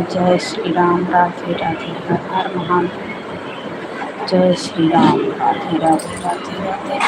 जय श्री राम, राधे राधे, हर हर महादेव। जय श्री राम, राधे राधे, राधे राधे।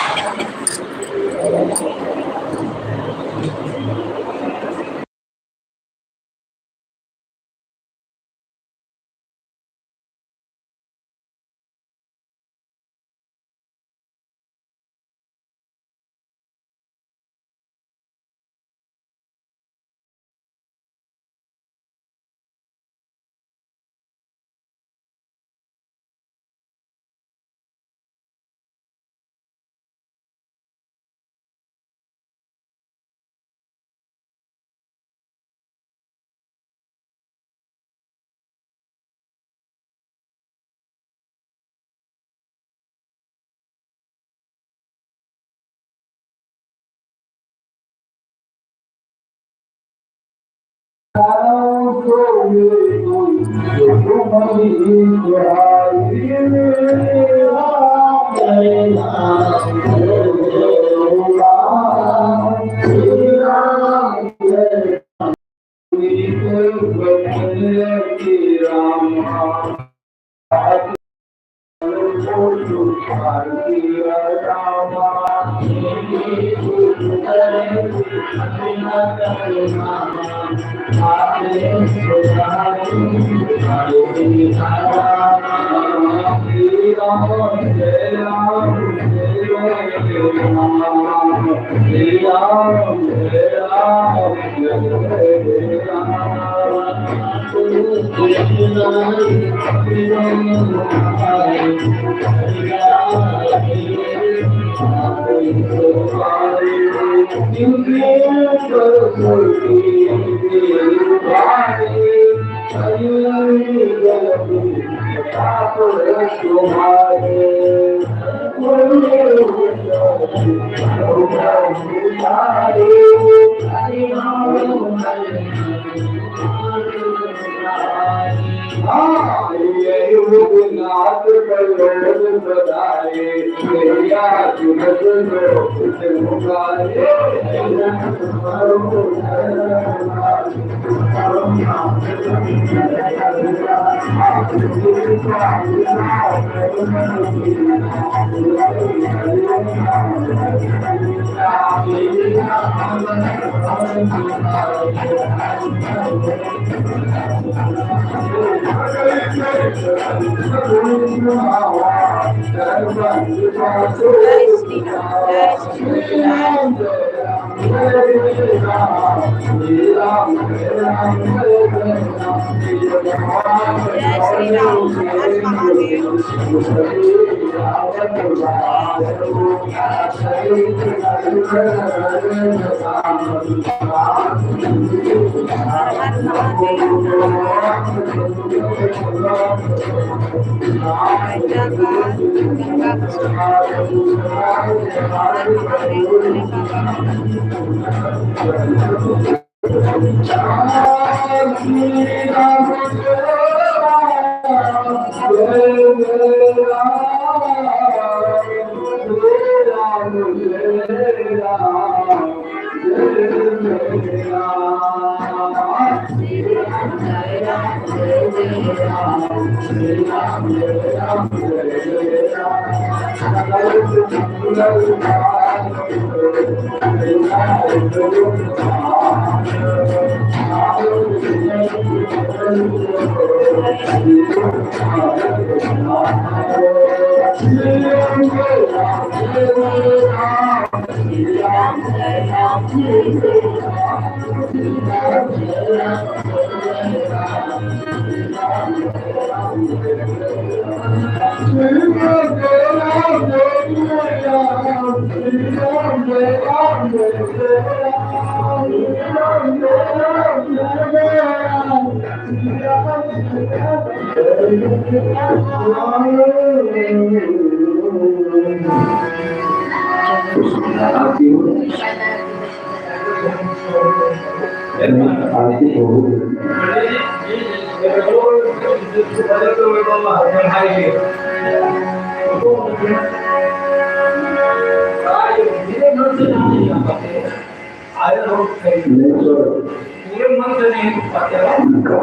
पूरे मन से नहीं पाते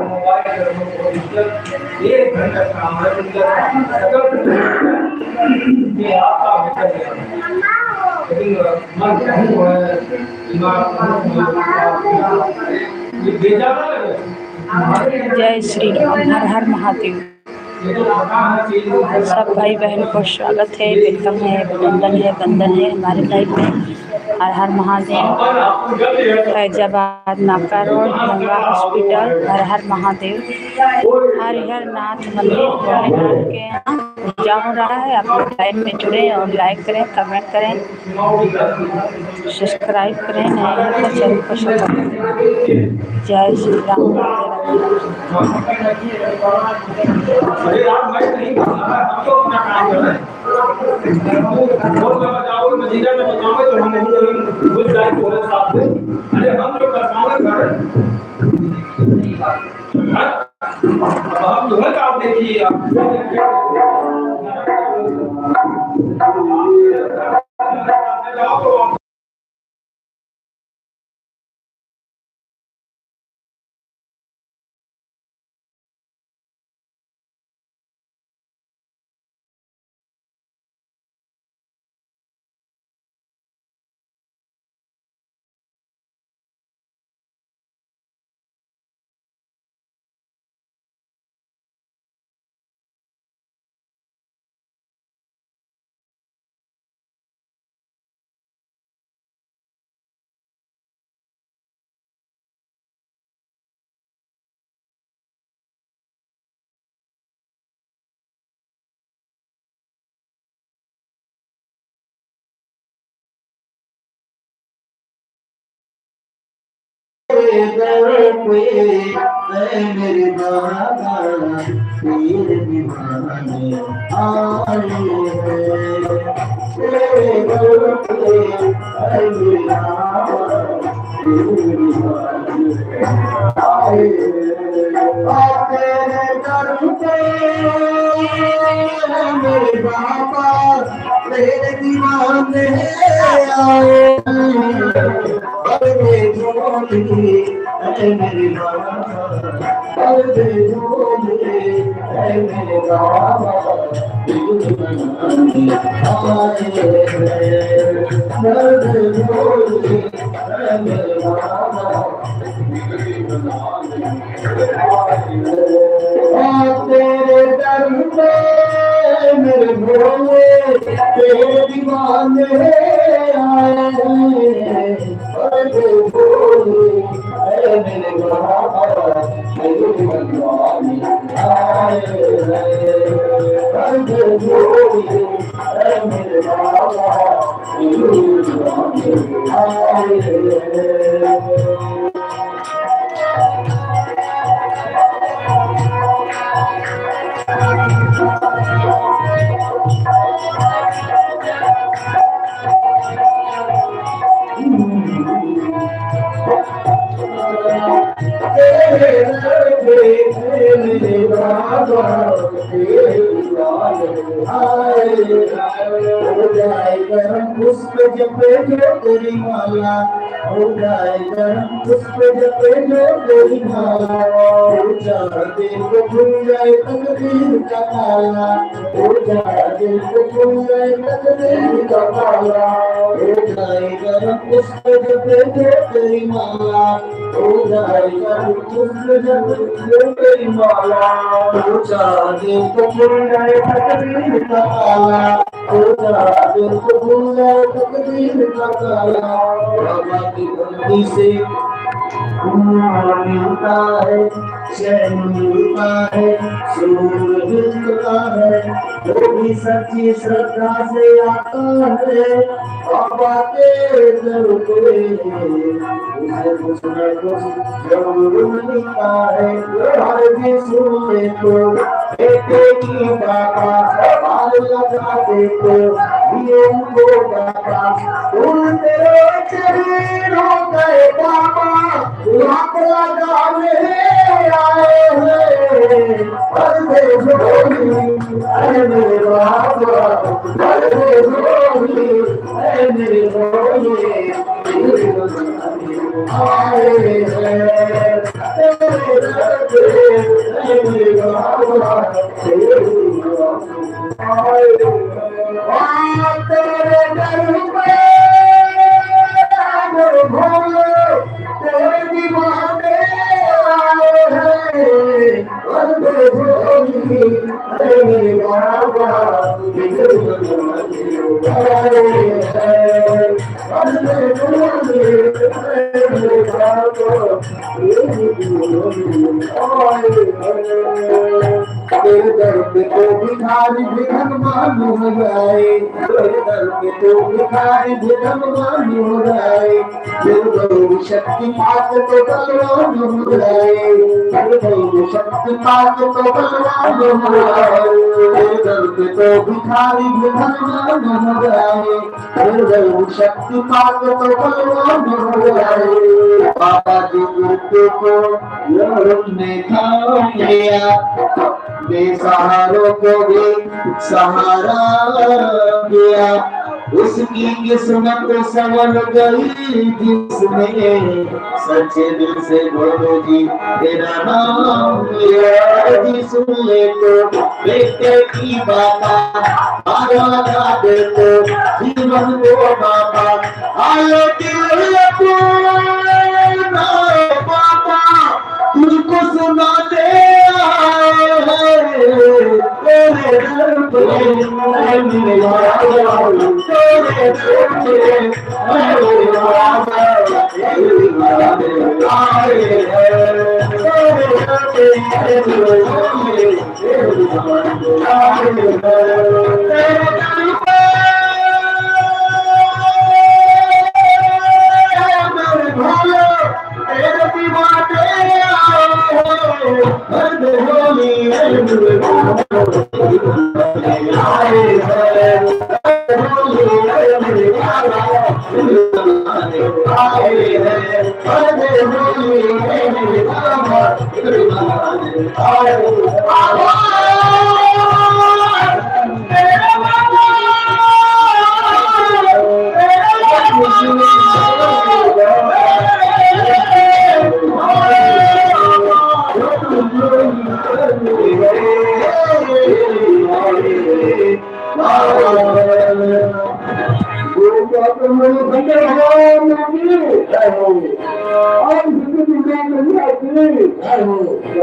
मोबाइल एक घंटा काम है ये आपका लेकिन मन कहीं हो ये भेजा ना जय श्री राम। हर हर महादेव। सब भाई बहन को स्वागत है, वेलकम है, अभिनंदन है, वंदन है हमारे लाइफ में। हर हर महादेव। फैजाबाद नाका रोड, गंगा हॉस्पिटल, हर हर महादेव। हरिहर नाथ मंदिर भोलेनाथ के यहाँ पूजा हो रहा है। आप लोग लाइन में जुड़े और लाइक करें, कमेंट करें, सब्सक्राइब करें, नए हैं तो चैनल को सपोर्ट करें। जय श्री राम। अरे यार मैं नहीं करना है, हम तो अपना काम कर रहे हैं। और मैं बताऊं मदीना में बताऊंगा तो हम नहीं भूल जाए पूरे साथ में। अरे हम जो कर पाएंगे कर अब हम तुम्हें काम देखिए आप मेरे बाबा पीर दीवाने आए तेरे दर पे मेरे बाबा तेरे दीवाने आए मेरे दर पे मेरे भोले तेरे दीवाने आए मेरे बाबा मेरे दीवाने आए मेरे बाबा मेरे दीवाने आए मेरे हो जाए गरम पुष्प जपे जो तेरी माला, हो जाए गरम पुष्प जपे जो तेरी माला, हो जाए दिल को खुल जाए तकदीर का ताला, हो जाए दिल को खुल जाए तकदीर का ताला, हो जाए गरम पुष्प जपे जो तेरी माला, हो जाए गरम पुष्प जपे जो तेरी माला, हो जाए दिल को खुल जाए तकदीर का ताला, हो जाए दिल को खुल जाए तकदीर का ताला। बाबा की बंदी से मिलता है, चैन मिलता है, सुरूर मिलता है, वो भी सच्ची श्रद्धा से आता है। बाबा के दर पे उसे कुछ न कुछ जरूर मिलता है। हर भी सुने तो बेटे की बाबा हार लगा दे तो ये उनको बाबा उन तेरे चरणों गए बाबा लाख लगाने आए हैं। अरे झोली अरे मेरे बाबा, अरे झोली अरे मेरे झोली आए हैं तेरे बाबा आए तेरे दर पे भोले तेरे दीवाने आए हैं। अरे भोली अरे मेरे बाबा आए हैं। अरे भोली अरे मेरे बाबा आए हैं। तेरे दर पे तो भिखारी भिखन मालूम हो जाए, तेरे दर पे तो भिखारी भिखन मालूम हो जाए, तेरे दर शक्ति पाक तो बलवान हो जाए, तेरे दर शक्ति पाक तो बलवान हो जाए, तेरे दर पे तो भिखारी भिखन मालूम हो जाए, तेरे दर शक्ति पाक तो बलवान हो जाए। बाबा जी गुरु को लोग ने थाम लिया, बेसहारों को भी सहारा दिया, उसकी किस्मत संवल गई जिसने सच्चे दिल से बोलो जी तेरा नाम लिया। जिसने तो बेटे की बाबा आरा दे तो जीवन को बाबा आयो दिल बाबा तुझको सुना दे तेरे दर पे मेरे बाबा, तेरे दर पे मेरे बाबा आए हैं। तेरे दर पे मेरे बाबा आए हैं। तेरे दर पे मेरे भोले तेरे दीवाने हर होली आए हैं।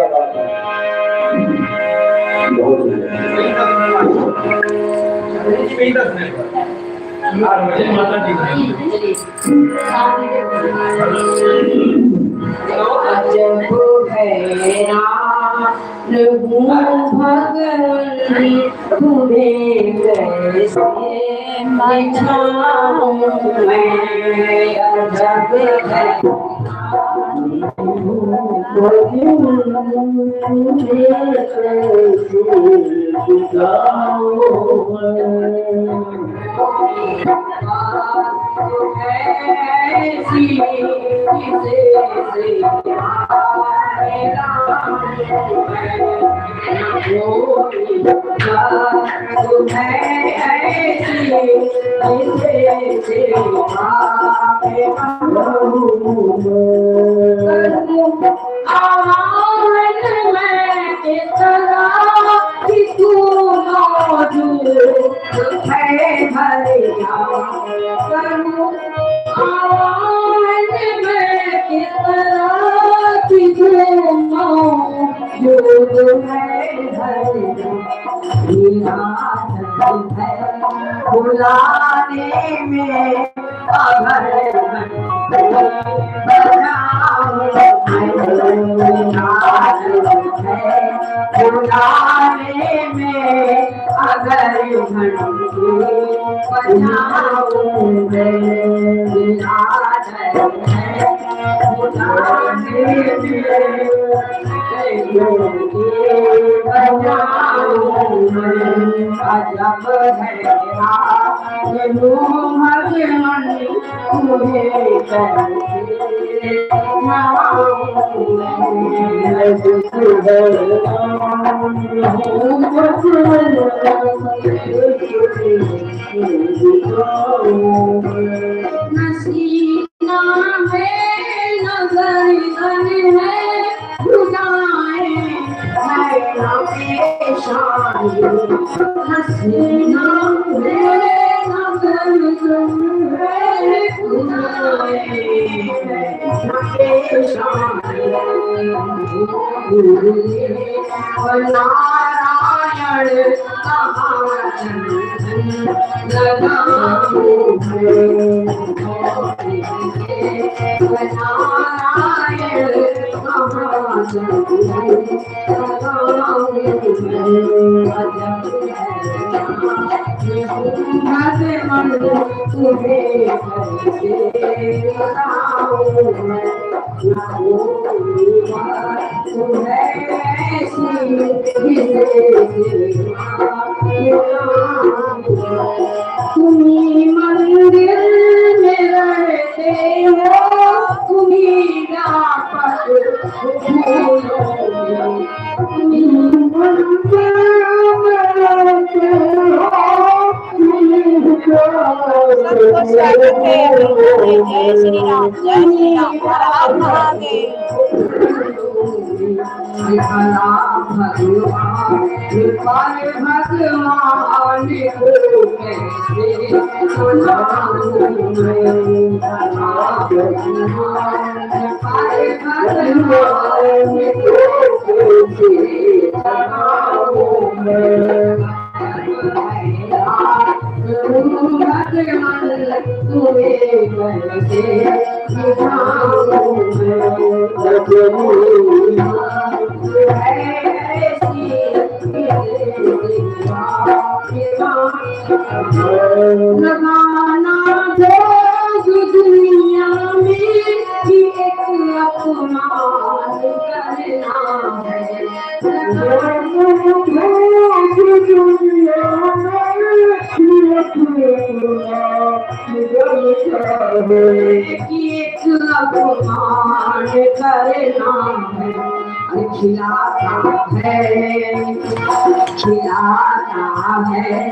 बुलाने में अगर बुलाने में अगर बचाओगे अजब नसीना में नजर है खुदाए है पेशानी हसीना में नजर है खुदाए है पेशानी नारायण तुम्ही मंदिर में रहते हो तुम्ही व्यापक सबको स्वागत है। जय श्री राम, जय श्री राम, हर हर महादेव। लगाना दुनिया में एक अपमान करना है खिलाता है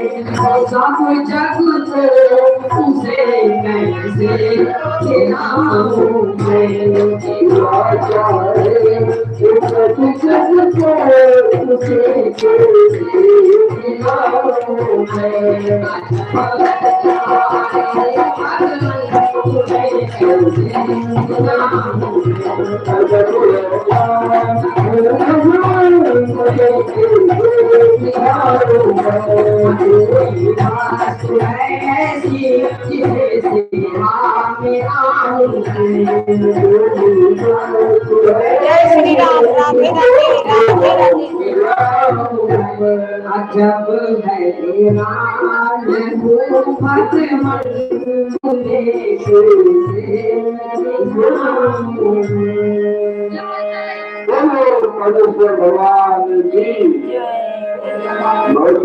सब जग को उसे कैसे खिलाऊं जय श्री राम, राधे राधे, राधे राधे। अजब है भगवान जी बहुत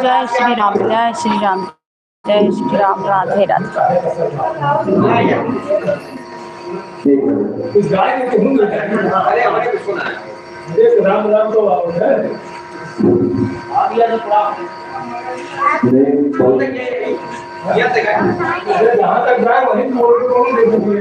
जय श्री राम, जय श्री राम, जय श्री राम। राधे राधे। उस गाय ने तो हुंग अरे हमारे को सुना देख राम राम तो है आ गया तो प्राप्त बोलते कि ये तक जहां तक जाए वहीं मोड़ को कौन देखोगे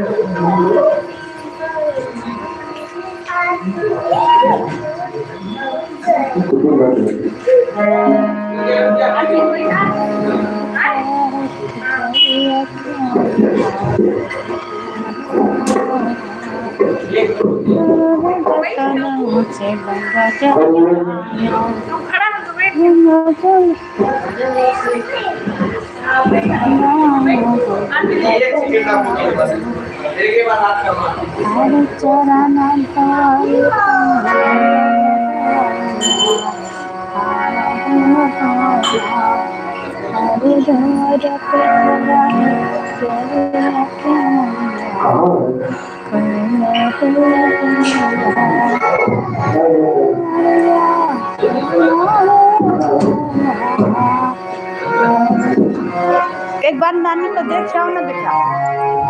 एक बार नानी को देख जाओ ना बेटा,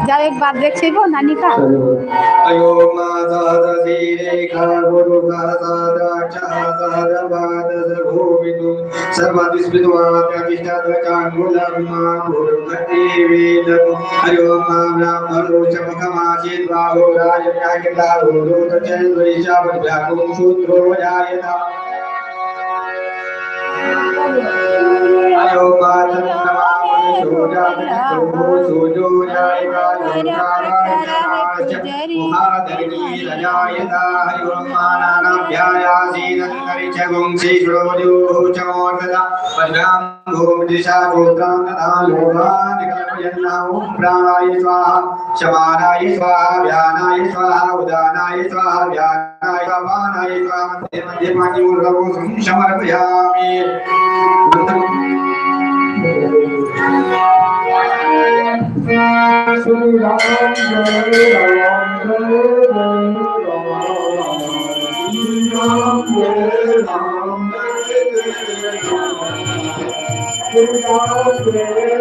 जाओ एक बार देख सीखो नानी का। अयो माता दीरे खा गुरु का सादा चाहता बात गोविंदु सर्वदिस्विद्वात अतिष्ठत चांगुलमा गुरु गति वेद अयो ब्राह्मणो चमकमासीत् बाहो राजन्यायता गुरु तचन्द्रैषा व्याकुं शूद्रो जायता अयो मातन्नमा सूजो जायता महादगी रजायता हरिओ मानाभ्यायासीनन्तरिक्षगुं श्रीश्रोजो चमोर्गदा पद्भ्यां भूमिदिशा गोत्रान्तदा लोभानिकल्पयन्नां प्राणाय स्वाहा शमानाय स्वाहा व्यानाय स्वाहा उदानाय स्वाहा व्यानाय वानाय स्वाहा मध्ये मध्ये पाणिमुर्गो समर्पयामि श्री राम जय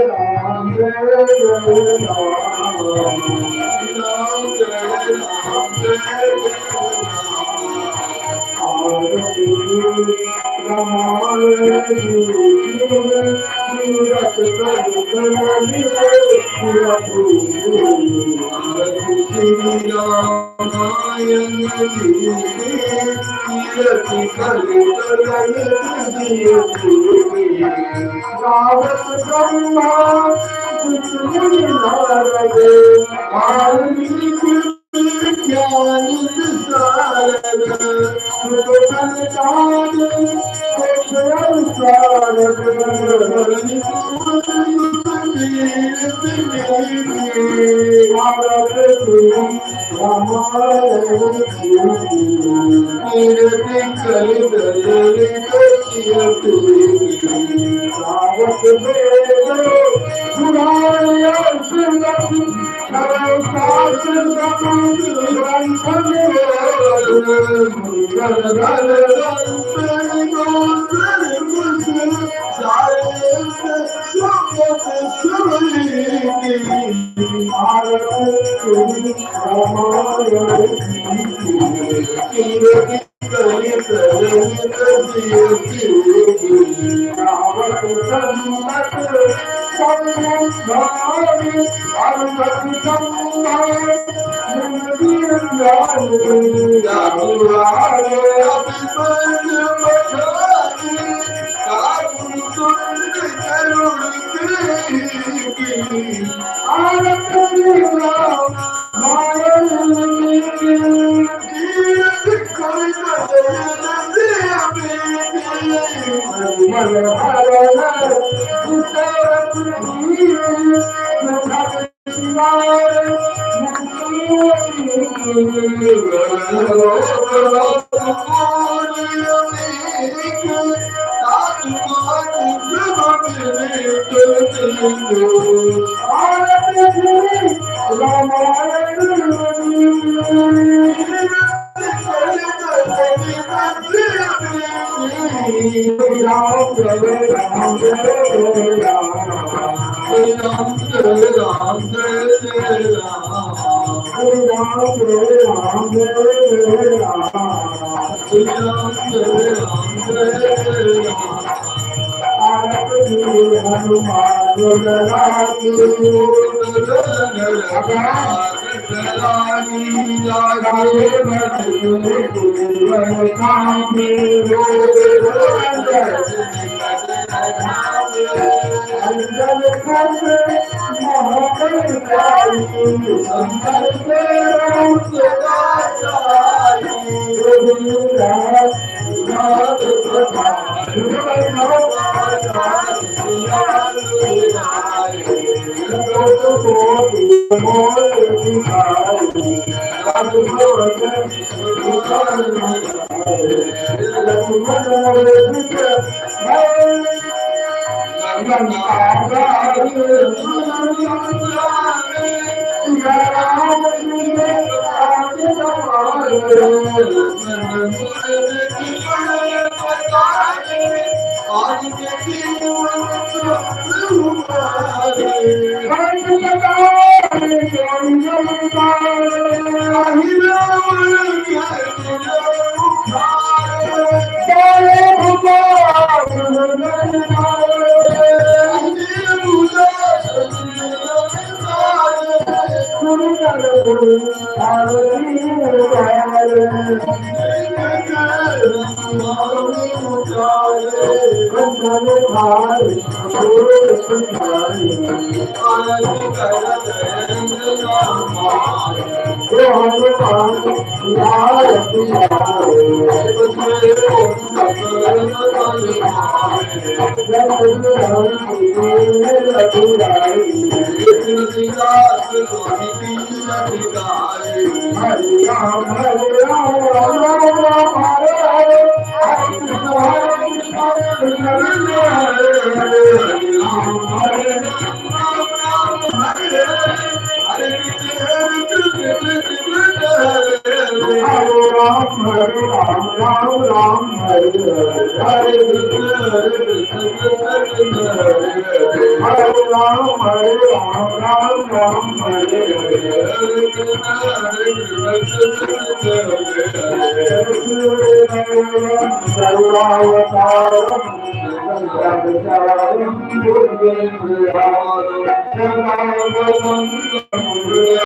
राम जय राम जय राम श्री राम जय राम